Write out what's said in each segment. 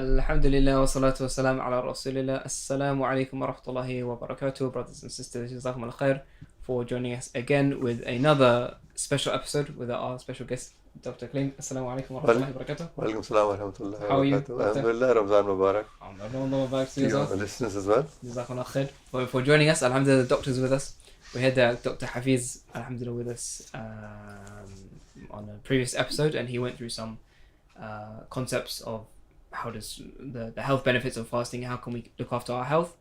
Alhamdulillah wa salatu wa salam ala rasulillah. Assalamu alaikum wa rahmatullahi wa barakatuh. Brothers and sisters, jazakum al khair for joining us again with another special episode with our special guest, Dr. Kaleem. Assalamu alaikum wa rahmatullahi wa barakatuh. Wa alaikum salam wa rahmatullahi How wa are you, barakatuh. Doctor? Alhamdulillah, Ramzan Mubarak. Alhamdulillah, back to To yourself. the listeners as well. Jazakum khair for joining us. Alhamdulillah, the doctor's with us. We had Dr. Hafiz, alhamdulillah, with us on a previous episode, and he went through some concepts of how does the health benefits of fasting, how can we look after our health,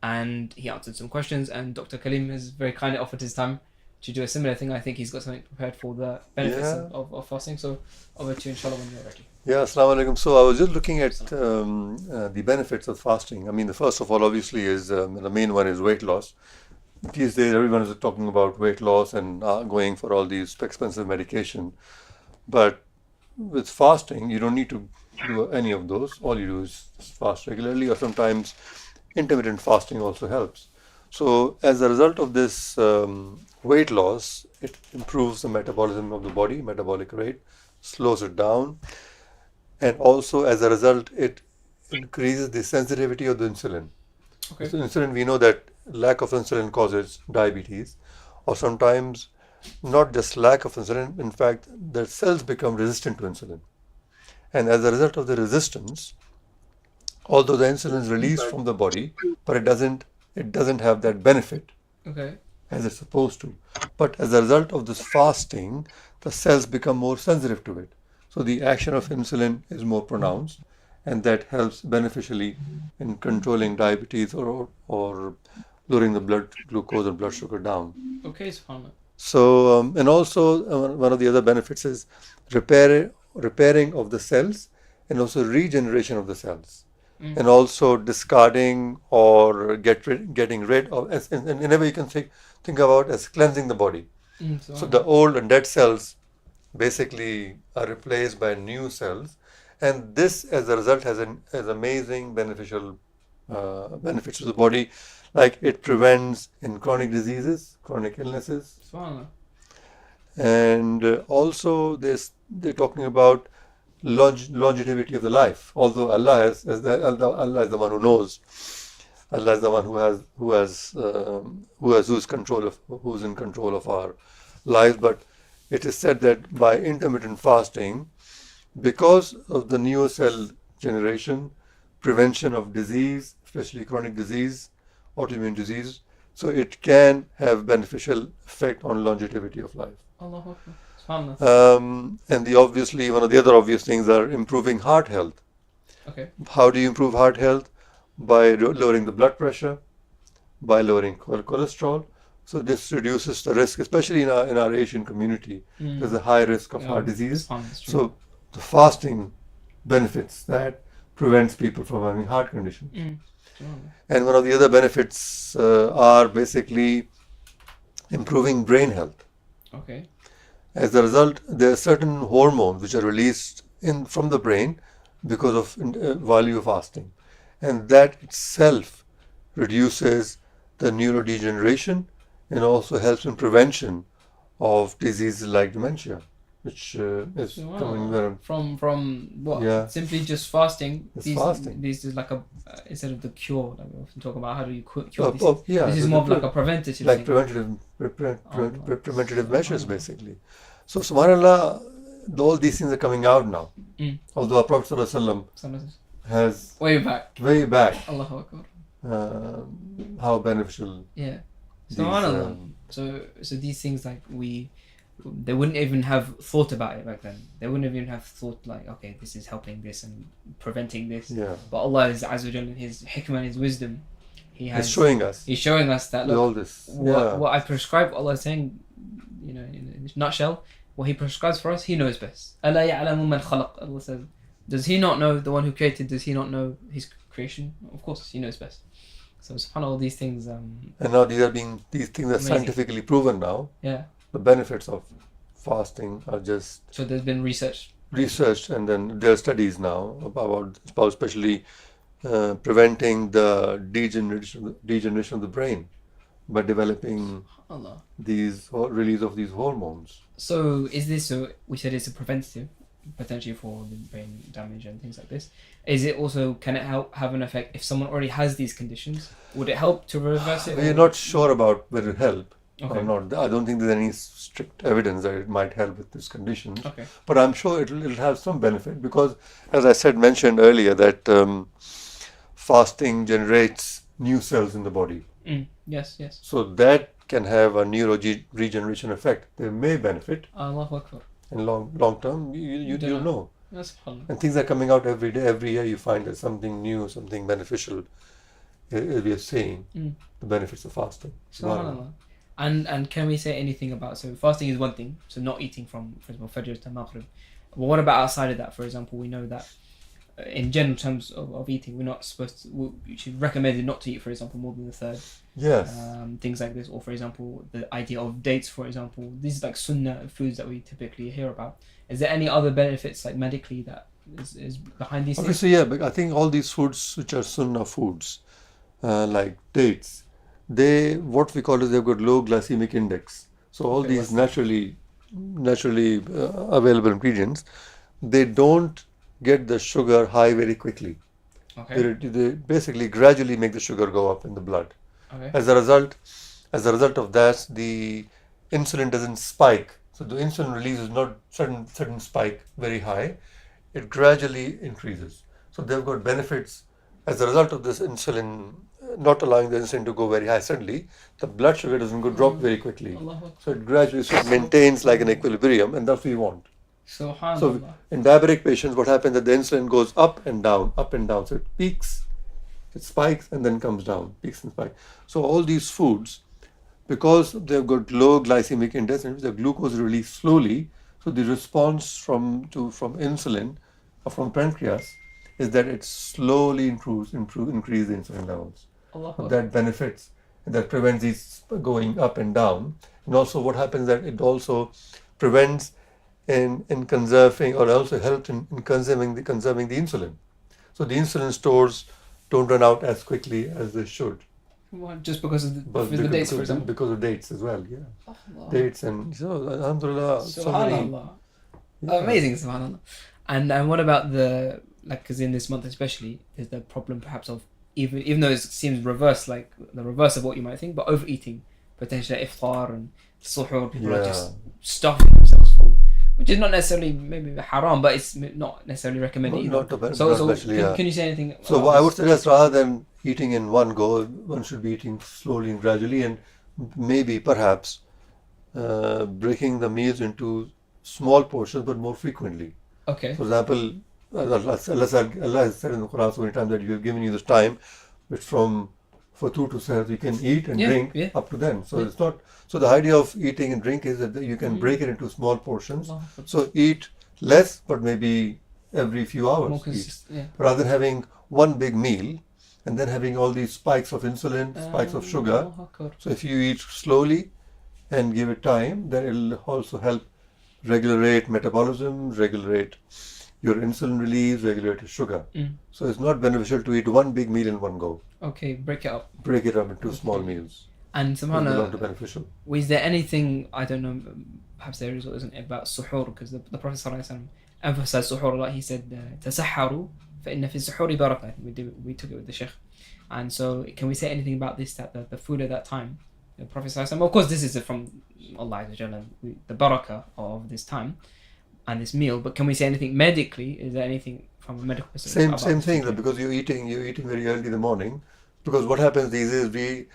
and he answered some questions, and Dr. Kaleem has very kindly offered his time to do a similar thing. I think he's got something prepared for the benefits of fasting, so over to you, inshallah, when you're ready. Yeah, assalamu alaikum. So I was just looking at the benefits of fasting. I mean, the first of all, obviously, is the main one is weight loss. These days, everyone is talking about weight loss and going for all these expensive medication. But with fasting, you don't need to do any of those. All you do is fast regularly, or sometimes intermittent fasting also helps. So as a result of this weight loss, it improves the metabolism of the body, metabolic rate, slows it down, and also as a result, it increases the sensitivity of the insulin. Okay. So insulin, we know that lack of insulin causes diabetes, or sometimes not just lack of insulin, in fact, the cells become resistant to insulin. And as a result of the resistance, although the insulin is released from the body, but it doesn't have that benefit Okay. as it's supposed to. But as a result of this fasting, the cells become more sensitive to it. So the action of insulin is more pronounced, and that helps beneficially in controlling diabetes or lowering the blood glucose and blood sugar down. Okay, subhanAllah. So, and also one of the other benefits is repairing of the cells, and also regeneration of the cells, and also discarding or getting rid of, in a way you can think about as cleansing the body. So the old and dead cells basically are replaced by new cells, and this as a result has amazing beneficial benefits to the body, like it prevents in chronic diseases, chronic illnesses. subhanAllah. And also they're talking about longevity of the life. Although Allah is the one who knows. Allah is the one who's in control of our lives. But it is said that by intermittent fasting, because of the new cell generation, prevention of disease, especially chronic disease, autoimmune disease, so it can have beneficial effect on longevity of life. Allahu Akbar. SubhanAllah. And obviously one of the other obvious things are improving heart health. Okay. How do you improve heart health? By lowering the blood pressure, by lowering cholesterol. So this reduces the risk, especially in our Asian community. There's a high risk of heart disease. So the fasting benefits that, prevents people from having heart conditions. And one of the other benefits are basically improving brain health. Okay. As a result, there are certain hormones which are released from the brain because of while you're fasting, and that itself reduces the neurodegeneration and also helps in prevention of diseases like dementia, which is coming very from what? Yeah. Simply just fasting. It's fasting. These is like a instead of the cure that we often talk about. How do you cure these? yeah, This is more of like a preventative like thing. preventative measures basically. So subhanAllah, all these things are coming out now. Although our Prophet ﷺ has Way back. Allahu Akbar. how beneficial Yeah. these, SubhanAllah. So these things, like, they wouldn't even have thought about it back then. They wouldn't even have thought like, okay, this is helping this and preventing this. yeah, But Allah is Azza wa Jalla, in His hikmah and His wisdom, it's showing us He's showing us that, with look, all this. Yeah. what I prescribe, Allah is saying, in a nutshell, what He prescribes for us, He knows best. أَلَا يَعْلَمُ مَنْ خَلَقَ. Allah says, does He not know the one who created? Does He not know His creation? Of course, He knows best. So subhanAllah, these things. And now these things are Amazing. scientifically proven now. Yeah. The benefits of fasting are just So there's been research. researched, and then there are studies now about especially preventing the degeneration of the brain by developing Allah. these release of these hormones. So is this? So we said it's a preventative. potentially for the brain damage and things like this. Is it also, can it have an effect if someone already has these conditions? Would it help to reverse it? We're not sure about whether it help Okay. or not. I don't think there's any strict evidence that it might help with these conditions. Okay. But I'm sure it'll have some benefit because, as I mentioned earlier, that fasting generates new cells in the body. Yes, yes. So that can have a neuroregeneration effect. They may benefit Allahu Akbar. in long term. You Dunno. know. That's fun. And things are coming out every day. Every year you find that something new, something beneficial. We are seeing the benefits of fasting. Subhanallah. And can we say anything about, so fasting is one thing, so not eating from, for example, Fajr to Maghrib. But what about outside of that? For example, we know that in general terms of eating, we're not supposed to, we should recommend it not to eat, for example, more than the third. Yes. Things like this, or for example, the idea of dates, for example. These are like sunnah foods that we typically hear about. Is there any other benefits, like medically, that is behind these things? Obviously, yeah, but I think all these foods which are sunnah foods, like dates, what we call is they've got low glycemic index. So all Okay, these naturally available ingredients, they don't get the sugar high very quickly. Okay. They basically gradually make the sugar go up in the blood. Okay. As a result of that, the insulin doesn't spike. So the insulin release is not certain spike very high. It gradually increases. So they've got benefits as a result of this insulin not allowing the insulin to go very high. Suddenly, the blood sugar doesn't go drop very quickly. So it gradually maintains like an equilibrium, and that's what we want. Subhanallah. So in diabetic patients, what happens is that the insulin goes up and down. So it peaks, it spikes, and then comes down, peaks and spikes. So all these foods, because they've got low glycemic index, and the glucose is released slowly, so the response from insulin or from pancreas is that it slowly increase the insulin levels. So that benefits, that prevents these going up and down. And also what happens that it also prevents in conserving, or also helps in conserving the insulin. So the insulin stores don't run out as quickly as they should. Well, just because of the dates, for example? Because of dates as well, yeah. Allah. Dates and so, alhamdulillah. Subhanallah. Amazing, subhanallah. And what about because in this month especially, there's the problem perhaps of, even though it seems reverse, like the reverse of what you might think, but overeating, potentially iftar and suhoor, people are just stuffing themselves full, which is not necessarily maybe haram, but it's not necessarily recommended either. So can you say anything? So I would suggest, rather than eating in one go, one should be eating slowly and gradually, and maybe perhaps breaking the meals into small portions but more frequently. Okay. For example, Allah has said in the Qur'an so many times that you have given you this time, which for 2 to 7 you can eat and drink up to then. So it's not. So the idea of eating and drink is that you can break it into small portions. So eat less, but maybe every few hours. Rather than having one big meal and then having all these spikes of insulin, spikes of sugar. So if you eat slowly and give it time, then it'll also help regulate metabolism, regulate your insulin release, regulate your sugar. So it's not beneficial to eat one big meal in one go. Okay, break it up. Break it up into small meals. And Subhanallah, beneficial. Was there anything, I don't know, perhaps there is or isn't, about suhoor? Because the Prophet ﷺ emphasized suhoor a lot. He said, "Tasahharu, فإن في السحور بركة." We took it with the Sheikh. And so, can we say anything about this? That the food at that time, the Prophet ﷺ, of course, this is from Allah Azza the barakah of this time and this meal. But can we say anything medically? Is there anything from a medical perspective? Same thing. Because you're eating very early in the morning. Because what happens these days,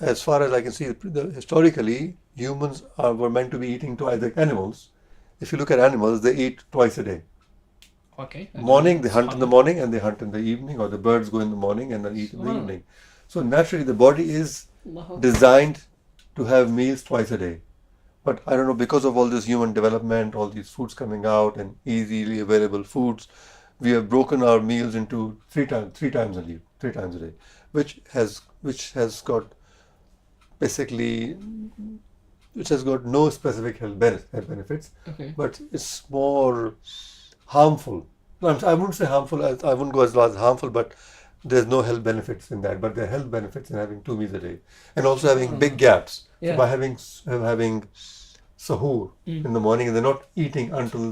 as far as I can see, historically, humans were meant to be eating twice. Like animals, if you look at animals, they eat twice a day. Okay. Morning, they hunt in the morning and they hunt in the evening, or the birds go in the morning and then eat in the evening. So naturally, the body is designed to have meals twice a day. But I don't know, because of all this human development, all these foods coming out and easily available foods, we have broken our meals into three times a day, which has got no specific health benefits, but it's more harmful. I wouldn't say harmful. I wouldn't go as far as harmful, but there's no health benefits in that. But there are health benefits in having 2 meals a day, and also having big gaps. So by having sahur in the morning and they're not eating until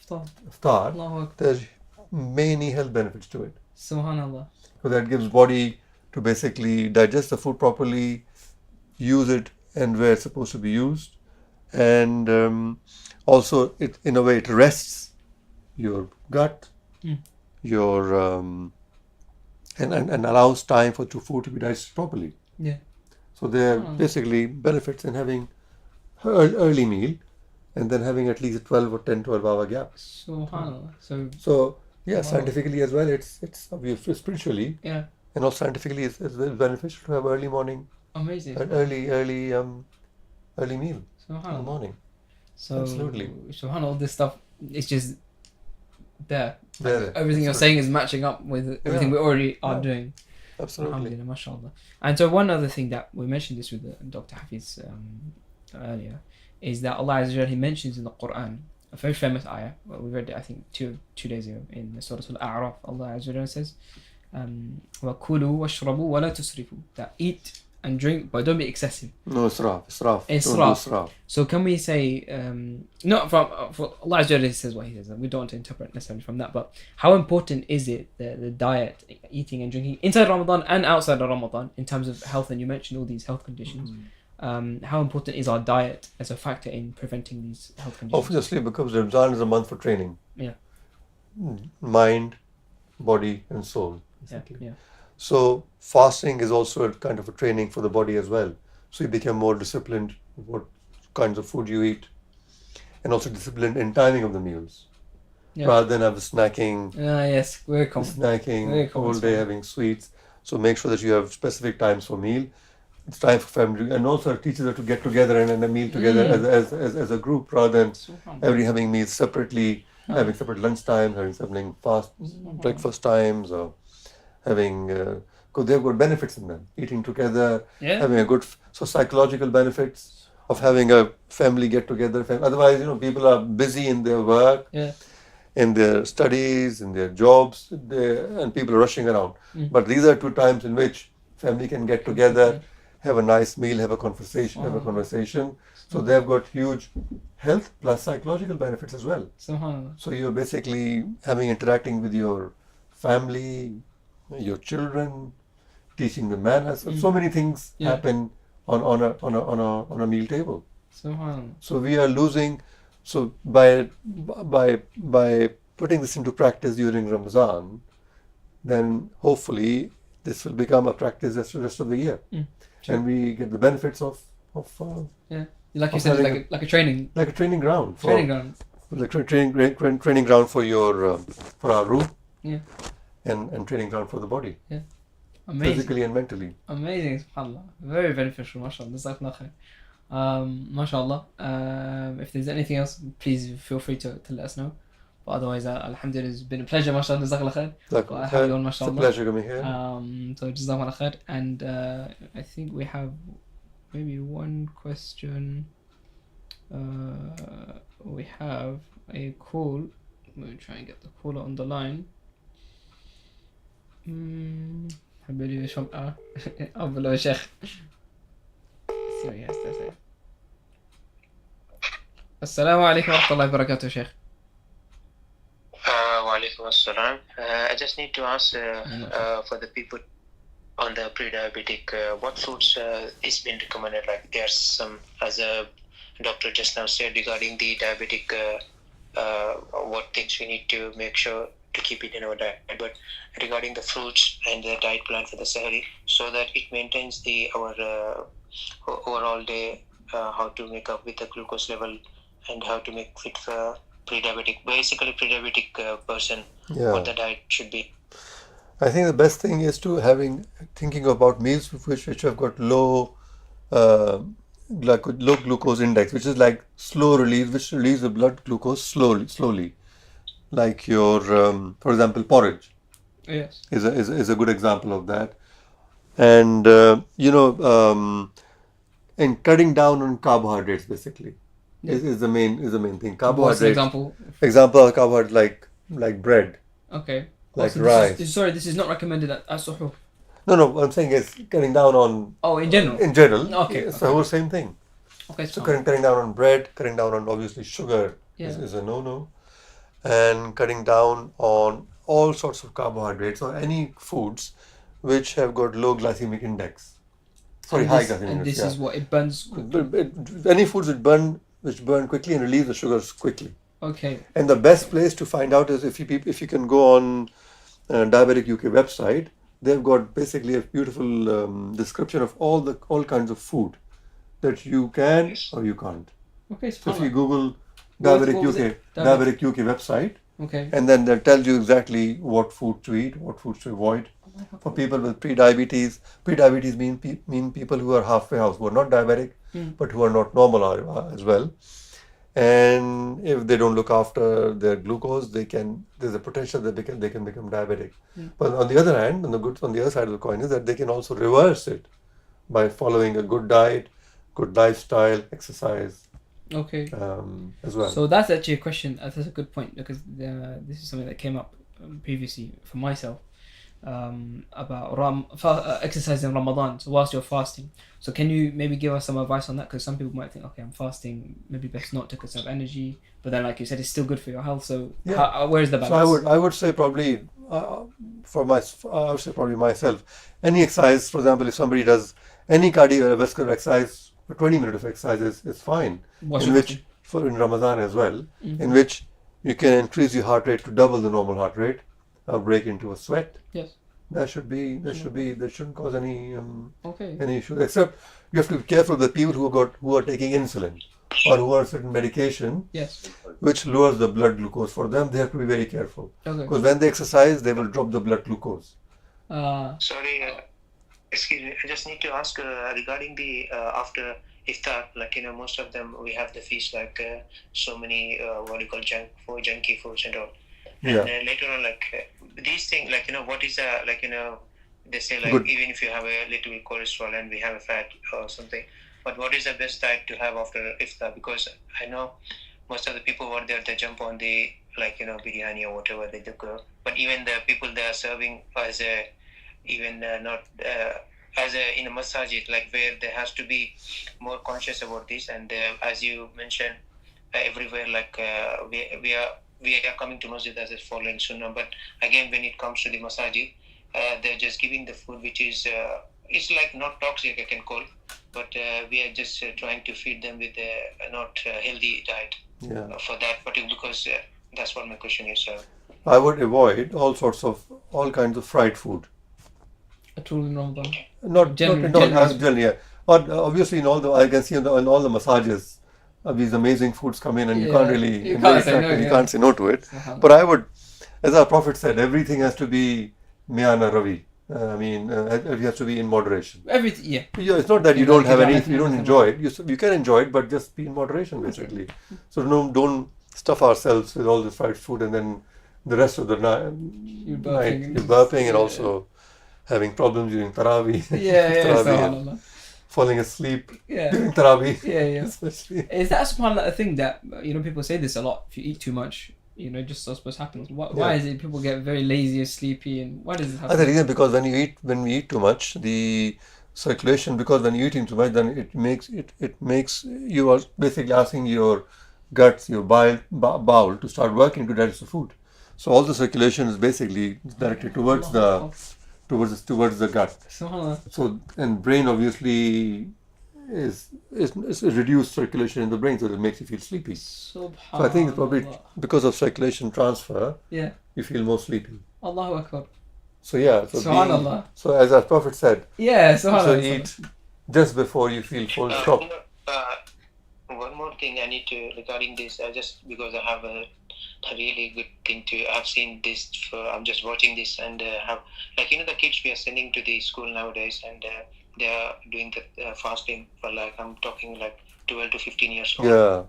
iftar, Allahu Akbar. there's many health benefits to it. Subhanallah. So that gives body to basically digest the food properly, use it and where it's supposed to be used, and also it in a way it rests your gut, your and allows time for food to be digested properly. Yeah. So there are basically benefits in having early meal and then having at least a 12 hour gap. Subhanallah. So yeah, Wow. scientifically as well, it's obviously spiritually Yeah. and also scientifically it's very beneficial to have early morning, Amazing. an early meal in the Subhanallah. morning. So Absolutely. Subhanallah, all this stuff is just there. There, Everything you're absolutely. saying is matching up with everything we already are Yeah. doing. Absolutely. Alhamdulillah, mashallah. And so one other thing that we mentioned this with Dr. Hafiz earlier is that Allah Azza wa Jalla, He mentions in the Qur'an a very famous ayah. Well, we read it I think two days ago in Surah Al-A'raf. Allah Azza wa Jalla says, وَكُلُوا وَاشْرَبُوا وَلَا تُسْرِفُوا, that eat and drink but don't be excessive. No israf. Don't do Israf. israf. So can we say, not from for Allah Azza wa Jalla says what He says, and we don't want to interpret necessarily from that, but how important is it, the diet, eating and drinking inside Ramadan and outside of Ramadan in terms of health? And you mentioned all these health conditions. How important is our diet as a factor in preventing these health conditions? Obviously, because Ramadan is a month for training. Yeah. Mind, body, and soul. Yeah, Basically. yeah. So fasting is also a kind of a training for the body as well. So you become more disciplined with what kinds of food you eat, and also disciplined in timing of the meals, Yeah. rather than have snacking, Yes, very common. Very snacking common all day, stuff. having sweets. So make sure that you have specific times for meal. It's time for family, and also it teaches us to get together and a meal together as a group, rather than Subhanallah. every having meals separately, having separate lunch times, having separate breakfast times, or having because they've got benefits in them. Eating together, Yeah. having a good so psychological benefits of having a family get together. Otherwise, people are busy in their work, Yeah. in their studies, in their jobs, and people are rushing around. But these are two times in which family can get together, have a nice meal, have a conversation. So they've got huge health plus psychological benefits as well. Subhanallah. So you're basically interacting with your family, your children, teaching them manners. So many things happen on a meal table. Subhanallah. So we are losing. So by putting this into practice during Ramadan, then hopefully this will become a practice the rest of the year, and we get the benefits of Yeah. Like you of said, having like a training like a training ground. training ground. Like training ground for your for our room. Yeah. And training ground for the body, Amazing. physically and mentally. Amazing, subhanAllah. Very beneficial, mashallah. Jazakallah khair. Mashallah. If there's anything else, please feel free to let us know. But otherwise, alhamdulillah, it's been a pleasure, mashallah. Jazakallah khair. Jazakallah Have you on, khair. mashallah. It's a pleasure coming here. So jazakallah khair. And I think we have maybe one question. We have a call. We'll try and get the caller on the line. حبيبي شمعة أفضل يا شيخ. See what he has to say. السلام عليكم ورحمة الله وبركاته شيخ. Walaikum assalam. I just need to ask for the people on the pre-diabetic, what foods is been recommended? Like there's some, as a doctor just now said regarding the diabetic, what things we need to make sure to keep it in our diet. But regarding the fruits and the diet plan for the Sahari, so that it maintains our overall day, how to make up with the glucose level and how to make fit for pre-diabetic, basically pre-diabetic person, what the diet should be. I think the best thing is to thinking about meals which have got low glucose index, which is like slow release, which release the blood glucose slowly. Like your, for example, porridge. Yes. Is a good example of that. And in cutting down on carbohydrates, basically, is the main thing. What's Carbohydrates. an example? Example of carbohydrates like bread. Okay. Like so rice. This is not recommended at suhoor. No, what I'm saying is cutting down on. Oh, in general. In general. Okay. It's the whole same thing. Okay, So fine. cutting down on bread, cutting down on obviously sugar is a no-no, and cutting down on all sorts of carbohydrates or any foods which have got low glycemic index. Sorry, high glycemic And index. this is what it burns quickly. Any foods which burn quickly and release the sugars quickly. Okay. And the best place to find out is if you can go on Diabetic UK website. They've got basically a beautiful description of all kinds of food that you can or you can't. Okay, So if you subhanallah. Google What Diabetic was UK, it? Diabetic UK website, Okay. and then they'll tell you exactly what food to eat, what foods to avoid. For people with pre-diabetes mean people who are halfway house, who are not diabetic, but who are not normal as well. And if they don't look after their glucose, there's a potential that they can become diabetic. But on the other hand, on the other side of the coin is that they can also reverse it by following a good diet, good lifestyle, exercise Okay. as well. So that's actually a question. That's a good point, because this is something that came up previously for myself, about exercise in Ramadan. So whilst you're fasting, so can you maybe give us some advice on that? Because some people might think, okay, I'm fasting, maybe best not to conserve energy, but then like you said, it's still good for your health. So where's the balance? So I would say probably I would say probably myself, any exercise, for example, if somebody does any cardiovascular exercise, 20 minutes of exercise is fine. In Ramadan as well, in which you can increase your heart rate to double the normal heart rate, or break into a sweat. Yes. That shouldn't cause any Okay. any issue. Except you have to be careful with people who are taking insulin or who are on certain medication, Yes. which lowers the blood glucose. For them, they have to be very careful, Okay. because when they exercise, they will drop the blood glucose. Sorry, excuse me. I just need to ask regarding the after iftar. Like most of them we have the feast like so many what do you call junky foods and all. And later on, these things, what is they say Good. even if you have a little cholesterol and we have a fat or something, but what is the best diet to have after iftar? Because I know most of the people were there, they jump on the biryani or whatever they do, but even the people they are serving as a not as a in a masajid, where there has to be more conscious about this. And as you mentioned, everywhere we are coming to masjid as a following sunnah, but again when it comes to the masajid, they're just giving the food which is it's like not toxic I can call, but we are just trying to feed them with a not healthy diet for that particular, because that's what my question is. I would avoid all kinds of fried food. Truly in Ramadan. Not generally, yeah. Or obviously I can see in all the massages, these amazing foods come in, and you can't really you can't say no to it. But I would, as our Prophet said, everything has to be miyana ravi. It has to be in moderation. Everything, yeah. It's not that you don't have any, you don't enjoy it. You can enjoy it, but just be in moderation, basically. So don't stuff ourselves with all this fried food, and then the rest of the night you're burping and also having problems during Taraweeh. Subhanallah. Falling asleep during Taraweeh. Especially. Is that subhanallah a thing that people say this a lot? If you eat too much, just so supposed to happen. Why is it people get very lazy or sleepy, and why does it happen? I think because when we eat too much, the circulation, because when you're eating too much, then it makes you are basically asking your guts, your bowel to start working to digest the food. So all the circulation is basically directed towards the gut. So, and brain obviously is reduced circulation in the brain, so it makes you feel sleepy. So I think it's probably because of circulation transfer. You feel more sleepy. Allahu Akbar. So so as our Prophet said, so eat just before you feel full. Stop. One more thing I need to regarding this, just because I have a really good thing to. I've seen this. I'm just watching this, and have the kids we are sending to the school nowadays, and they are doing the fasting for I'm talking 12 to 15 years old. Yeah.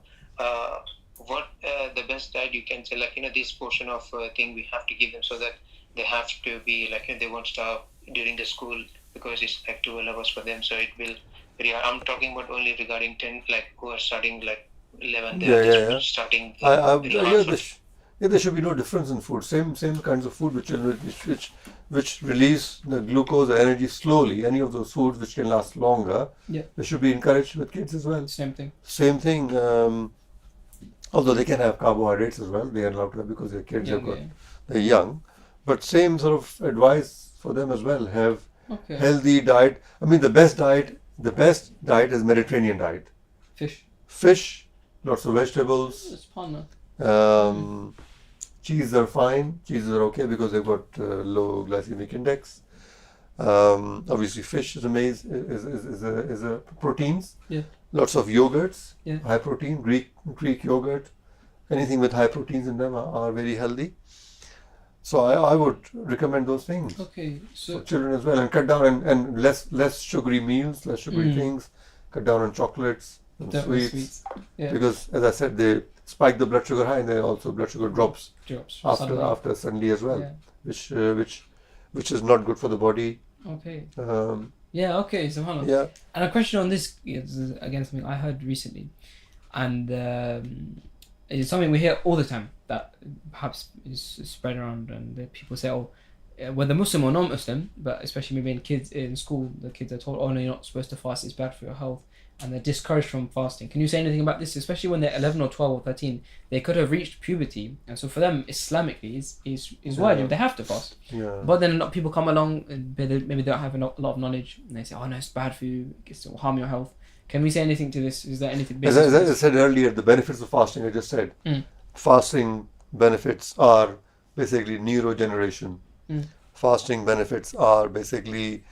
What the best diet you can say? This portion of thing we have to give them, so that they have to be they won't starve during the school, because it's 12 hours for them. So it will. I'm talking about only regarding 10, who are starting 11. They're starting. Yeah, there should be no difference in food. Same kinds of food which release the glucose or energy slowly. Any of those foods which can last longer, Yeah. they should be encouraged with kids as well. Same thing. Same thing. Although they can have carbohydrates as well, they are allowed to have because they're kids. They're young, but same sort of advice for them as well. Have Okay. healthy diet. I mean, the best diet is Mediterranean diet. Fish, lots of vegetables. Cheese are fine. Cheeses are okay because they've got low glycemic index. Obviously, fish is amazing. Is a proteins. Yeah. Lots of yogurts. Yeah. High protein. Greek yogurt. Anything with high proteins in them are very healthy. So I would recommend those things. Okay. So For children as well, and cut down and less sugary meals, less sugary things. Cut down on chocolates and sweets. Yeah. Because as I said, they spike the blood sugar high, and then also blood sugar drops after suddenly as well, Yeah. which is not good for the body. Okay. Um, Yeah. Okay. SubhanAllah. yeah, And a question on this is again something I heard recently, and it's something we hear all the time that perhaps is spread around, and people say, "Oh, whether Muslim or non-Muslim, but especially maybe in kids in school, the kids are told, oh no, you're not supposed to fast; it's bad for your health." And they're discouraged from fasting. Can you say anything about this? Especially when they're 11 or 12 or 13, they could have reached puberty, and so for them, Islamically, is wajib. They have to fast. yeah. But then a lot of people come along, and maybe they don't have a lot of knowledge, and they say, "Oh no, it's bad for you. It will harm your health." Can we say anything to this? Is there anything? As I said earlier, the benefits of fasting. I just said, fasting benefits are basically neurogeneration. Fasting benefits are basically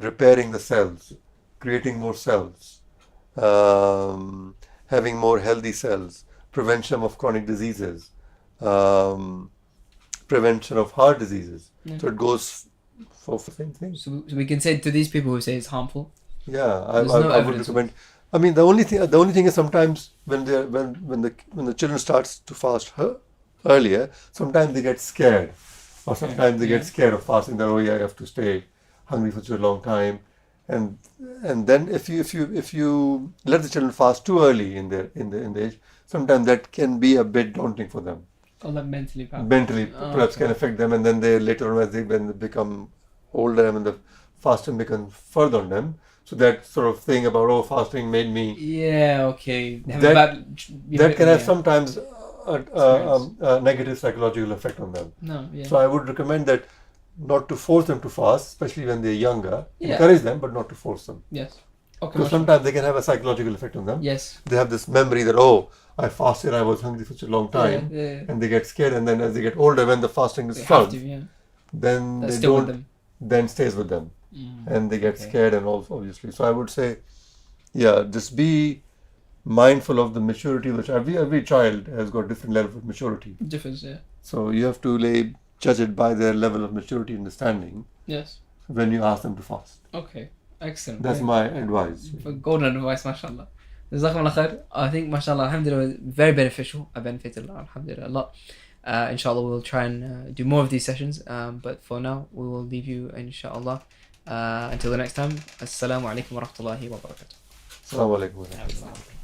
repairing the cells, creating more cells, having more healthy cells, prevention of chronic diseases, prevention of heart diseases. So it goes for the same thing. So we can say to these people who say it's harmful. Yeah, I There's no would evidence. recommend. I mean, the only thing is sometimes when the children starts to fast earlier, sometimes they get scared, or sometimes they get scared of fasting. That, oh yeah, I have to stay hungry for such a long time, and then if you let the children fast too early in the age, sometimes that can be a bit daunting for them. Or that mentally, perhaps. Mentally, perhaps can affect them, and then they later on when they become older and the fasting becomes further on them. So that sort of thing about fasting made me. Yeah. Okay. That can have sometimes a negative psychological effect on them. No. Yeah. So I would recommend that not to force them to fast, especially when they're younger. Yeah. Encourage them, but not to force them. Yes. Okay. Because sometimes they can have a psychological effect on them. Yes. They have this memory that I fasted, I was hungry for such a long time, Yeah. and they get scared. And then as they get older, when the fasting is They have felt, to. Yeah. then That's they still with don't. them. Then stays with them. And they get scared and also obviously. So I would say, just be mindful of the maturity which every child has got different level of maturity. Difference. Yeah. So you have to judge it by their level of maturity and understanding Yes. when you ask them to fast. Okay. Excellent. That's my advice. Golden advice, mashallah. Jazakumullah khair. I think, mashallah, alhamdulillah, very beneficial. I benefited alhamdulillah a lot. Inshallah, we'll try and do more of these sessions. But for now, we will leave you, inshallah. Until the next time, assalamu alaikum wa rahmatullahi wa barakatuh. Assalamu alaikum.